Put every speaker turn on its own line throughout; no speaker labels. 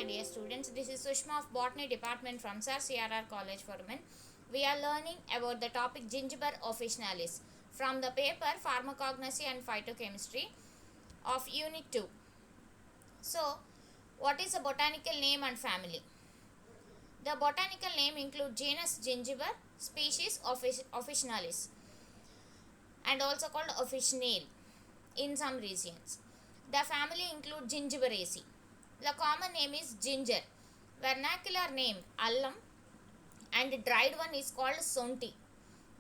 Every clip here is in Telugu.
dear students. This is Sushma of Botany Department from Sir CRR College for Women. We are learning about the topic Gingiber officinalis from the paper Pharmacognosy and Phytochemistry of Unit 2. So, what is the botanical name and family? The botanical name includes genus Gingiber, species officinalis, and also called officinale in some regions. The family includes Gingiberaceae. The common name is ginger, vernacular name alum, and dried one is called sonti.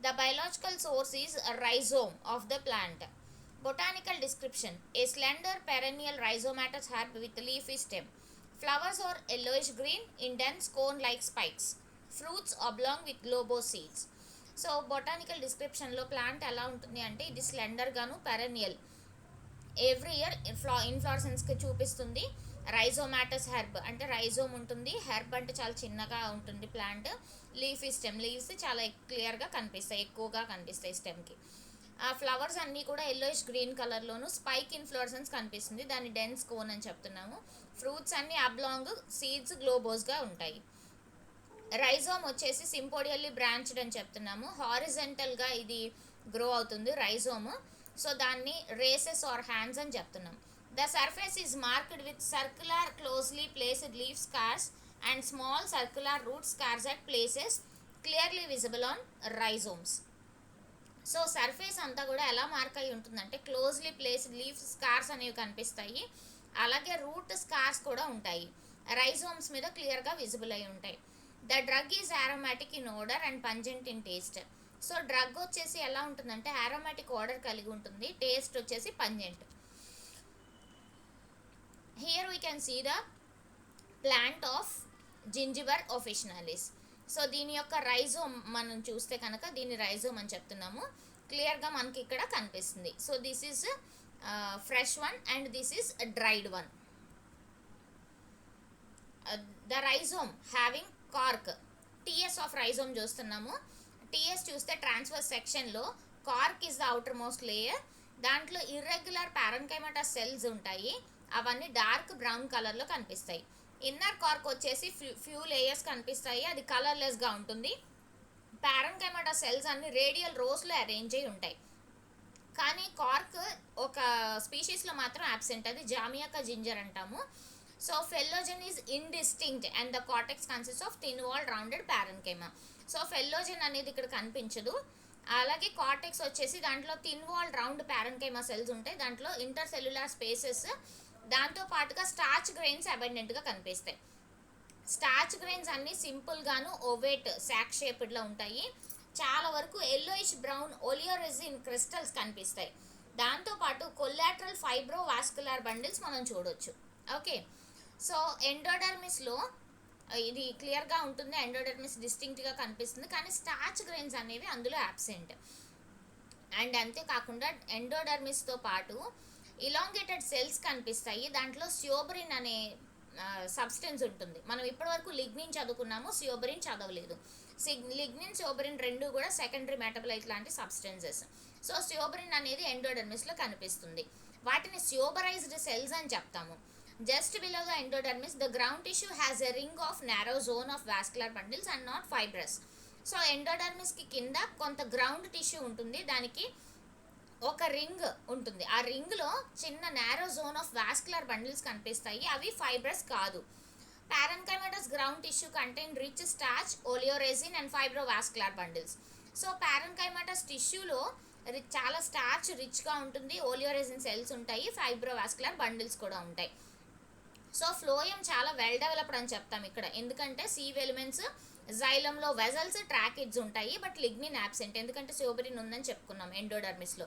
The biological source is a rhizome of the plant. Botanical description: a slender perennial rhizomatous herb with leafy stem. Flowers are yellowish green in dense cone-like spikes. Fruits oblong with globose seeds. So botanical డిస్క్రిప్షన్లో ప్లాంట్ ఎలా ఉంటుంది అంటే ఇది స్లెండర్గాను పెరెనియల్ ఎవ్రీ ఇయర్ ఇన్ఫ్లోరసెన్స్కి చూపిస్తుంది. రైజోమాటస్ హెర్బ్ అంటే రైజోమ్ ఉంటుంది, హెర్బ్ అంటే చాలా చిన్నగా ఉంటుంది ప్లాంట్, లీఫీ స్టెమ్, లీవ్స్ చాలా క్లియర్గా కనిపిస్తాయి, ఎక్కువగా కనిపిస్తాయి స్టెమ్కి. ఆ ఫ్లవర్స్ అన్నీ కూడా ఎల్లోయిష్ గ్రీన్ కలర్లోను స్పైక్ ఇన్ఫ్లోరసెన్స్ కనిపిస్తుంది, దాన్ని డెన్స్ కోన్ అని చెప్తున్నాము. ఫ్రూట్స్ అన్నీ అబ్లాంగ్, సీడ్స్ గ్లోబోస్గా ఉంటాయి. రైజోమ్ వచ్చేసి సింపోడియల్లీ బ్రాంచ్డ్ అని చెప్తున్నాము, హారిజెంటల్గా ఇది గ్రో అవుతుంది రైజోమ్. సో దాన్ని రేసెస్ ఆర్ హ్యాండ్స్ అని చెప్తున్నాం. The surface is marked with circular closely placed leaf scars and small circular root scars at places clearly visible on rhizomes. So surface అంతా కూడా ఎలా మార్క్ అయి ఉంటుందంటే క్లోజ్లీ ప్లేస్డ్ లీఫ్ స్కార్స్ అనేవి కనిపిస్తాయి, అలాగే రూట్ స్కార్స్ కూడా ఉంటాయి, రైజోమ్స్ మీద క్లియర్గా విజిబుల్ అయి ఉంటాయి. The drug is aromatic in odour and pungent in taste. So drug వచ్చేసి ఎలా ఉంటుందంటే ఆరోమాటిక్ ఆర్డర్ కలిగి ఉంటుంది, టేస్ట్ వచ్చేసి pungent. Here we can see the plant of zingiber officinalis. So దీని యొక్క రైజోమ్ మనం చూస్తే కనుక దీన్ని రైజోమ్ అని చెప్తున్నాము, క్లియర్గా మనకి ఇక్కడ కనిపిస్తుంది. So this is fresh one and this is dried one. The rhizome having cork, TS of rhizome చూస్తున్నాము. టీఎస్ చూస్తే ట్రాన్స్ఫర్ సెక్షన్లో cork is the outer most layer, దాంట్లో ఇర్రెగ్యులర్ పారెన్కైమటా సెల్స్ ఉంటాయి, అవన్నీ డార్క్ బ్రౌన్ కలర్లో కనిపిస్తాయి. ఇన్నర్ కార్క్ వచ్చేసి ఫ్యూ లేయర్స్ కనిపిస్తాయి, అది కలర్లెస్గా ఉంటుంది. పారెన్కైమటా సెల్స్ అన్ని రేడియల్ రోస్లో అరేంజ్ అయి ఉంటాయి. కానీ కార్క్ ఒక స్పీషీస్లో మాత్రం అబ్సెంట్, అది జామియాకా జింజర్ అంటాము. So ఫెల్లోజెన్ is indistinct and the cortex consist of thin wall rounded parenchyma. So phellogen అనేది ఇక్కడ కనిపించదు, అలాగే కార్టెక్స్ వచ్చేసి దాంట్లో thin wall round parenchyma cells ఉంటాయి, దాంట్లో ఇంటర్ సెల్యులార్ స్పేసెస్, దాంతో పాటుగా స్టార్చ్ గ్రెయిన్స్ అబెండెంట్గా కనిపిస్తాయి. స్టార్చ్ గ్రెయిన్స్ అన్నీ సింపుల్గాను ఓవేట్ శాక్ షేప్డ్లో ఉంటాయి, చాలా వరకు ఎల్లోయిష్ బ్రౌన్ ఓలియోరెజిన్ క్రిస్టల్స్ కనిపిస్తాయి. దాంతోపాటు కొల్లాటరల్ ఫైబ్రోవాస్కులర్ బండిల్స్ మనం చూడొచ్చు. ఓకే, సో ఎండోడర్మిస్లో ఇది క్లియర్గా ఉంటుంది, ఎండోడర్మిస్ డిస్టింక్ట్గా కనిపిస్తుంది, కానీ స్టార్చ్ గ్రెయిన్స్ అనేవి అందులో యాబ్సెంట్. అండ్ అంతేకాకుండా ఎండోడర్మిస్తో పాటు ఇలాంగేటెడ్ సెల్స్ కనిపిస్తాయి, దాంట్లో సియోబరిన్ అనే సబ్స్టెన్స్ ఉంటుంది. మనం ఇప్పటివరకు లిగ్నిన్ చదువుకున్నాము, సియోబరిన్ చదవలేదు. లిగ్నిన్ సియోబరిన్ రెండు కూడా సెకండరీ మెటబలైట్ లాంటి సబ్స్టెన్సెస్. సో సియోబరిన్ అనేది ఎండోడర్మిస్లో కనిపిస్తుంది, వాటిని సియోబరైజ్డ్ సెల్స్ అని చెప్తాము. Just below the endodermis, the ground tissue has a ring of narrow zone of vascular bundles and not fibrous. So ఎండోడర్మిస్కి కింద కొంత గ్రౌండ్ టిష్యూ ఉంటుంది, దానికి ఒక రింగ్ ఉంటుంది, ఆ రింగ్లో చిన్న narrow zone of vascular bundles కనిపిస్తాయి, అవి ఫైబ్రస్ కాదు. Parenchymatous ground tissue contain rich starch, oleoresin and fibrovascular bundles. So parenchymatous టిష్యూలో చాలా స్టార్చ్ రిచ్గా ఉంటుంది, ఓలియోరెజిన్ సెల్స్ ఉంటాయి, ఫైబ్రోవాస్కులర్ బండిల్స్ కూడా ఉంటాయి. సో ఫ్లోయం చాలా వెల్ డెవలప్డ్ అని చెప్తాం ఇక్కడ, ఎందుకంటే సీవ్ ఎలిమెంట్స్, జైలంలో వెజల్స్, ట్రాకిడ్స్ ఉంటాయి, బట్ లిగ్నిన్ యాబ్సెంట్, ఎందుకంటే సియోబరిన్ ఉందని చెప్పుకున్నాం ఎండోడర్మిస్లో.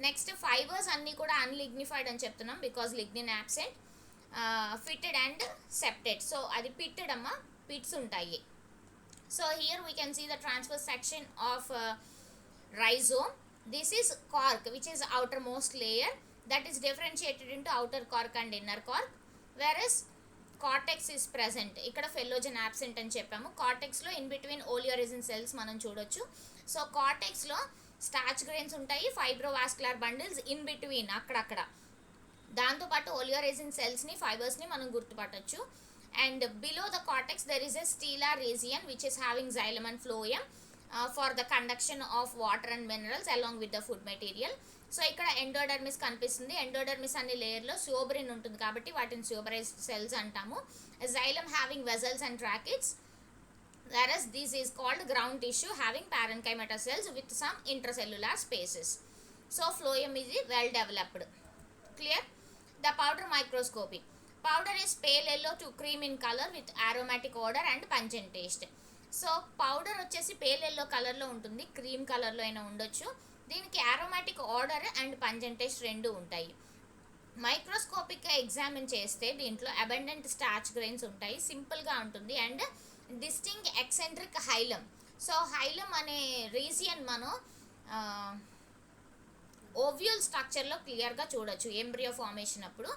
నెక్స్ట్ ఫైబర్స్ అన్నీ కూడా అన్లిగ్నిఫైడ్ అని చెప్తున్నాం, because lignin absent. Fitted and septate, so అది పిట్టెడ్ అమ్మ, పిట్స్ ఉంటాయి. So here we can see the transfer section of rhizome. This is cork, which is outermost layer, that is differentiated into outer cork and inner cork, whereas cortex is present. ఇక్కడ ఫెల్లోజెన్ యాబ్సెంట్ అని చెప్పాము. కార్టెక్స్లో ఇన్ బిట్వీన్ ఓలియోరెజిన్ సెల్స్ మనం చూడొచ్చు. సో కార్టెక్స్లో స్టార్చ్ గ్రెయిన్స్ ఉంటాయి, ఫైబ్రోవాస్కులర్ బండిల్స్ ఇన్ బిట్వీన్ అక్కడక్కడ, దాంతోపాటు ఓలియోరెజిన్ సెల్స్ని, ఫైబర్స్ని మనం గుర్తుపట్టచ్చు. and below the cortex there is a stellar region which is having xylem and phloem for the conduction of water and minerals along with the food material. So ఇక్కడ ఎండోడర్మిస్ కనిపిస్తుంది. ఎండోడర్మిస్ అనే లేయర్లో సోబ్రిన్ ఉంటుంది కాబట్టి వాటిని సోబరైజ్డ్ సెల్స్ అంటాము. xylem having vessels and tracheids, whereas this is called ground tissue having parenchyma cells with some intracellular spaces. So phloem is well developed. Clear? The powder microscopy. Powder is pale yellow to cream in color with aromatic odor and pungent taste. So powder వచ్చేసి పేల్ ఎల్లో కలర్లో ఉంటుంది, క్రీమ్ కలర్లో అయినా ఉండొచ్చు. దీనికి aromatic odor and pungent taste రెండు ఉంటాయి. మైక్రోస్కోపిక్గా ఎగ్జామిన్ చేస్తే దీంట్లో అబండెంట్ స్టార్చ్ గ్రెయిన్స్ ఉంటాయి, సింపుల్గా ఉంటుంది అండ్ డిస్టింక్ట్ ఎక్సెంట్రిక్ హైలం. సో హైలం అనే రీజియన్ మనం ఓవ్యూల్ స్ట్రక్చర్లో క్లియర్గా చూడొచ్చు ఎంబ్రియో ఫార్మేషన్ అప్పుడు.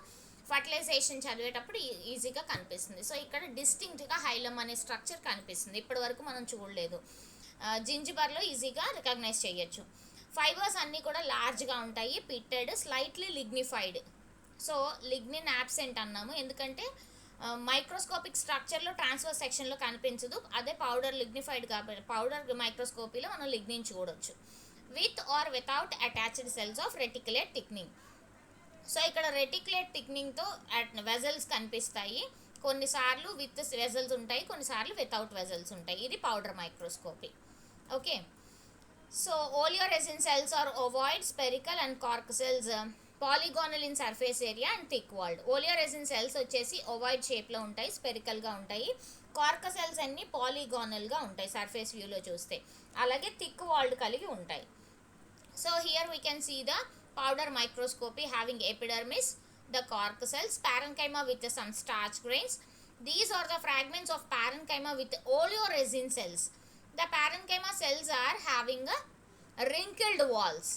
ఫర్టిలైజేషన్ చదివేటప్పుడు ఈజీగా కనిపిస్తుంది. సో ఇక్కడ డిస్టింక్ట్గా హైలం అనే స్ట్రక్చర్ కనిపిస్తుంది, ఇప్పటి వరకు మనం చూడలేదు. జింజిబర్లో ఈజీగా రికగ్నైజ్ చేయొచ్చు. ఫైబర్స్ అన్నీ కూడా లార్జ్గా ఉంటాయి, pitted, slightly lignified. So lignin absent అన్నాము ఎందుకంటే మైక్రోస్కోపిక్ స్ట్రక్చర్లో ట్రాన్స్ఫర్ సెక్షన్లో కనిపించదు. అదే పౌడర్ లిగ్నిఫైడ్ కాబట్టి పౌడర్ మైక్రోస్కోపీలో మనం లిగ్నిన్ చూడొచ్చు. With or without attached cells of reticulate thickening. So ఇక్కడ రెటిక్యులేట్ థిక్నింగ్తో వెజల్స్ కనిపిస్తాయి, కొన్నిసార్లు విత్ వెజల్స్ ఉంటాయి, కొన్నిసార్లు వితౌట్ వెజల్స్ ఉంటాయి. ఇది powder microscopy. Okay, so oleoresin cells are ovoid, spherical and cork cells polygonal in surface area and thick walled. oleoresin cells వచ్చేసి ovoid షేప్లో ఉంటాయి, స్పెరికల్గా ఉంటాయి. కార్క్ సెల్స్ అన్నీ పాలీగానల్గా ఉంటాయి సర్ఫేస్ వ్యూలో చూస్తే, అలాగే థిక్ వాల్డ్ కలిగి ఉంటాయి. So here we can see the powder microscopy having epidermis, the cork cells, parenchyma with some starch grains. These are the fragments of parenchyma with oleoresin cells. The parenchyma cells are having a wrinkled walls,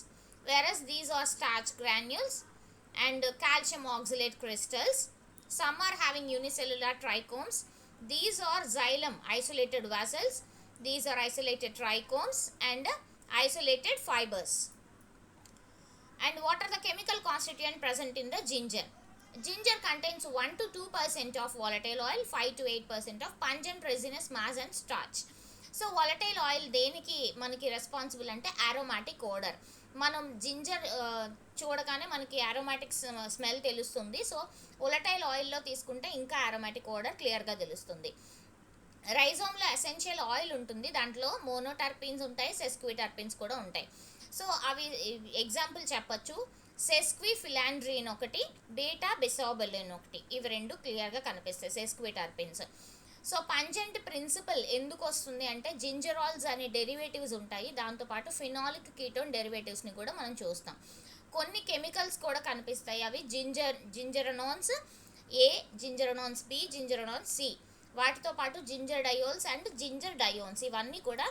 whereas these are starch granules and calcium oxalate crystals. Some are having unicellular trichomes. These are xylem isolated vessels. These are isolated trichomes and isolated fibers. And what are the chemical constituents present in the ginger? Ginger contains 1 to 2% of volatile oil, 5 to 8% of pungent resinous mass and starch. So volatile oil దేనికి మనకి రెస్పాన్సిబుల్ అంటే ఆరోమాటిక్ ఓడర్. మనం జింజర్ చూడగానే మనకి ఆరోమాటిక్ స్మెల్ తెలుస్తుంది. సో వాలటైల్ ఆయిల్లో తీసుకుంటే ఇంకా ఆరోమాటిక్ ఓడర్ క్లియర్గా తెలుస్తుంది. రైజోమ్లో ఎసెన్షియల్ ఆయిల్ ఉంటుంది, దాంట్లో మోనోటర్పిన్స్ ఉంటాయి, సెస్క్విటర్పిన్స్ కూడా ఉంటాయి. సో అవి ఎగ్జాంపుల్ చెప్పచ్చు, సెస్క్విఫిలాండ్రిన్ ఒకటి, బీటా బిసోబెలిన్ ఒకటి, ఇవి రెండు క్లియర్గా కనిపిస్తాయి సెస్క్విటర్పిన్స్. సో పంజెంట్ ప్రిన్సిపల్ ఎందుకు వస్తుంది అంటే జింజరాల్స్ అనే డెరివేటివ్స్ ఉంటాయి, దాంతోపాటు ఫినాలిక్ కీటోన్ డెరివేటివ్స్ని కూడా మనం చూస్తాం. కొన్ని కెమికల్స్ కూడా కనిపిస్తాయి, అవి జింజరనాన్స్ ఏ, జింజరనాన్స్ బి, జింజరనాన్స్ సి, వాటితో పాటు జింజర్ డయోల్స్ అండ్ జింజర్ డయోన్స్, ఇవన్నీ కూడా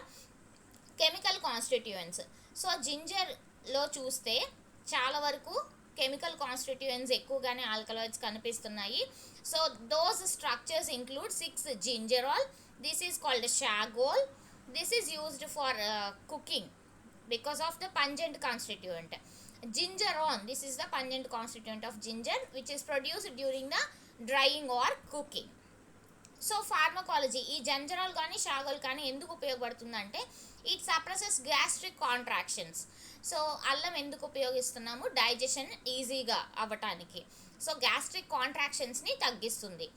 కెమికల్ కాన్స్టిట్యూయెంట్స్. సో జింజర్లో చూస్తే చాలా వరకు కెమికల్ కాన్స్టిట్యూయెంట్స్ ఎక్కువగానే ఆల్కలాయిడ్స్ కనిపిస్తున్నాయి. So those structures include 6 gingerol. This is called shagol. This is used for cooking because of the pungent constituent. Gingeron, this is the pungent constituent of ginger which is produced during the drying or cooking. So pharmacology, ఈ జంజరాల్ కానీ షాగోల్ కానీ ఎందుకు ఉపయోగపడుతుందంటే it suppresses gastric contractions. So అల్లం ఎందుకు ఉపయోగిస్తున్నాము, డైజెషన్ ఈజీగా అవ్వటానికి. సో గ్యాస్ట్రిక్ కాంట్రాక్షన్స్ని తగ్గిస్తుంది.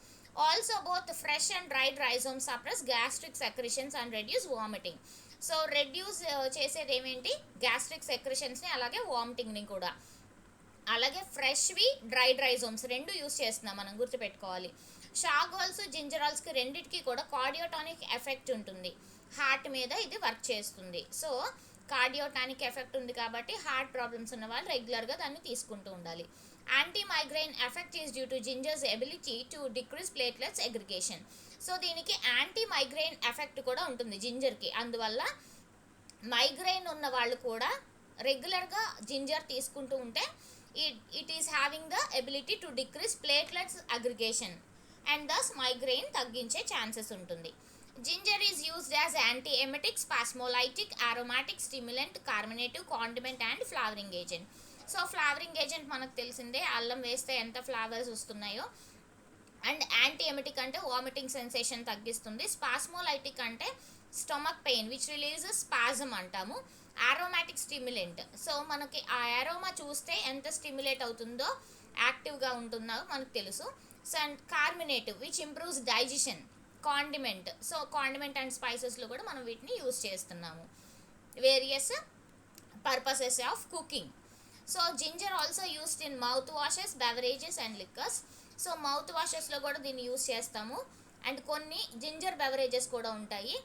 Also both fresh and dried rhizome suppress gastric secretions and reduce vomiting. So reduce చేసేది ఏమేంటి, గ్యాస్ట్రిక్ సెక్రిషన్స్ని అలాగే వామిటింగ్ని కూడా. అలాగే ఫ్రెష్వి డ్రైడ్ రైజోమ్స్ రెండు యూస్ చేస్తున్నాం మనం, గుర్తుపెట్టుకోవాలి. షాగోల్స్ జింజరాల్స్కి రెండింటికి కూడా కార్డియోటానిక్ ఎఫెక్ట్ ఉంటుంది, హార్ట్ మీద ఇది వర్క్ చేస్తుంది. సో కార్డియోటానిక్ ఎఫెక్ట్ ఉంది కాబట్టి హార్ట్ ప్రాబ్లమ్స్ ఉన్న వాళ్ళు రెగ్యులర్గా దాన్ని తీసుకుంటూ ఉండాలి. Anti migraine effect is due to ginger's ability to decrease platelets aggregation. So దీనికి యాంటీ మైగ్రైన్ ఎఫెక్ట్ కూడా ఉంటుంది జింజర్కి, అందువల్ల మైగ్రైన్ ఉన్న వాళ్ళు కూడా రెగ్యులర్గా జింజర్ తీసుకుంటూ ఉంటే it is having the ability to decrease platelets aggregation and thus migraine తగ్గించే ఛాన్సెస్ ఉంటుంది. Ginger is used as antiemetic, spasmolytic, aromatic, stimulant, carminative, condiment and flavouring agent. So flavouring agent మనకు తెలిసిందే, అల్లం వేస్తే ఎంత ఫ్లవర్స్ వస్తున్నాయో అండ్ యాంటీ ఎమిటిక్ అంటే వామిటింగ్ సెన్సేషన్ తగ్గిస్తుంది. స్పాస్మోలైటిక్ అంటే stomach pain which releases spasm అంటాము. ఆరోమాటిక్ స్టిమ్యులెంట్, సో మనకి ఆ ఆరోమా చూస్తే ఎంత స్టిమ్యులేట్ అవుతుందో యాక్టివ్గా ఉంటుందో మనకు తెలుసు. So and carminative which improves digestion. Condiment, so condiment and స్పైసెస్లో కూడా మనం వీటిని యూస్ చేస్తున్నాము various purposes of cooking. So ginger also used in mouth washes, beverages and liquors. So mouth వాషెస్లో కూడా దీన్ని యూస్ చేస్తాము. అండ్ కొన్ని జింజర్ బెవరేజెస్ కూడా ఉంటాయి.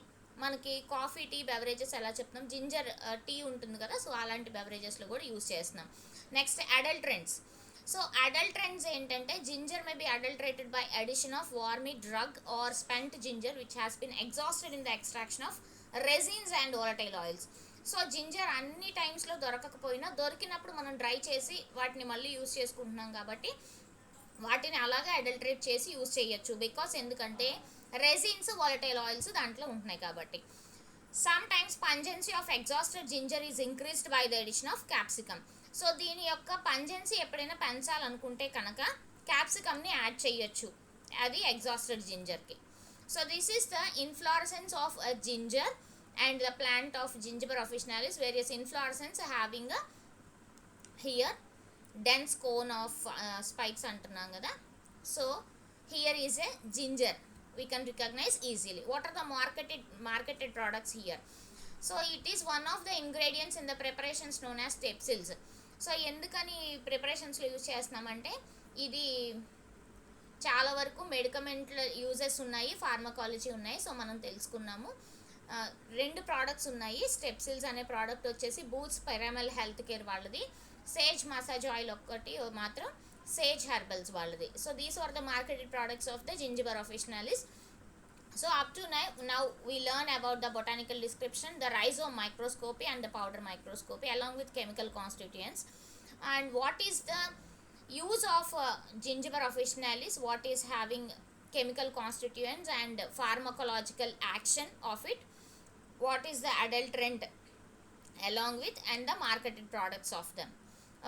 మనకి కాఫీ టీ బెవరేజెస్ ఎలా చెప్తున్నాం, జింజర్ టీ ఉంటుంది కదా, సో అలాంటి బెవరేజెస్లో కూడా యూస్ చేస్తున్నాం. నెక్స్ట్ అడల్ట్రెంట్స్. సో అడల్ట్రెంట్స్ ఏంటంటే ginger may be adulterated by addition of wormy drug or spent ginger which has been exhausted in the extraction of resins and volatile oils. So ginger అన్ని టైమ్స్లో దొరకకపోయినా దొరికినప్పుడు మనం డ్రై చేసి వాటిని మళ్ళీ యూస్ చేసుకుంటున్నాం కాబట్టి వాటిని అలాగే అడల్టరేట్ చేసి యూస్ చేయొచ్చు. బికాస్ ఎందుకంటే రెజిన్స్ వాలటైల్ ఆయిల్స్ దాంట్లో ఉంటున్నాయి కాబట్టి. Sometimes pungency of exhausted ginger is increased by the addition of capsicum. So దీని యొక్క పంజెన్సీ ఎప్పుడైనా పెంచాలనుకుంటే కనుక క్యాప్సికమ్ని యాడ్ చేయొచ్చు అది ఎగ్జాస్టెడ్ జింజర్కి. So this is the inflorescence of a ginger and the plant of Gingiber officinalis, various inflorescence having a here dense cone of spikes antunnam kada. So here is a ginger, we can recognize easily. What are the marketed products here? So it is one of the ingredients in the preparations known as stepsils. So ఎందుకని ప్రిపరేషన్స్లో యూజ్ చేస్తున్నామంటే ఇది చాలా వరకు మెడికమెంట్ల యూజెస్ ఉన్నాయి, ఫార్మకాలజీ ఉన్నాయి. సో మనం తెలుసుకున్నాము. రెండు ప్రోడక్ట్స్ ఉన్నాయి. స్టెప్సిల్స్ అనే ప్రోడక్ట్ వచ్చేసి బూట్స్ పెరామెల్ హెల్త్ కేర్ వాళ్ళది, సేజ్ మసాజ్ ఆయిల్ ఒక్కటి మాత్రం సేజ్ హెర్బల్స్ వాళ్ళది. So these are the marketed products of the Zingiber officinalis. So up to now we learn about the botanical description, the rhizome microscopy and the powder microscopy along with chemical constituents, and what is the use of Gingiber officinalis, what is having chemical constituents and pharmacological action of it, what is the adulterant along with, and the marketed products of them.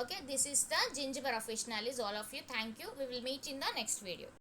Okay, this is the Gingiber officinalis all of you. Thank you. We will meet in the next video.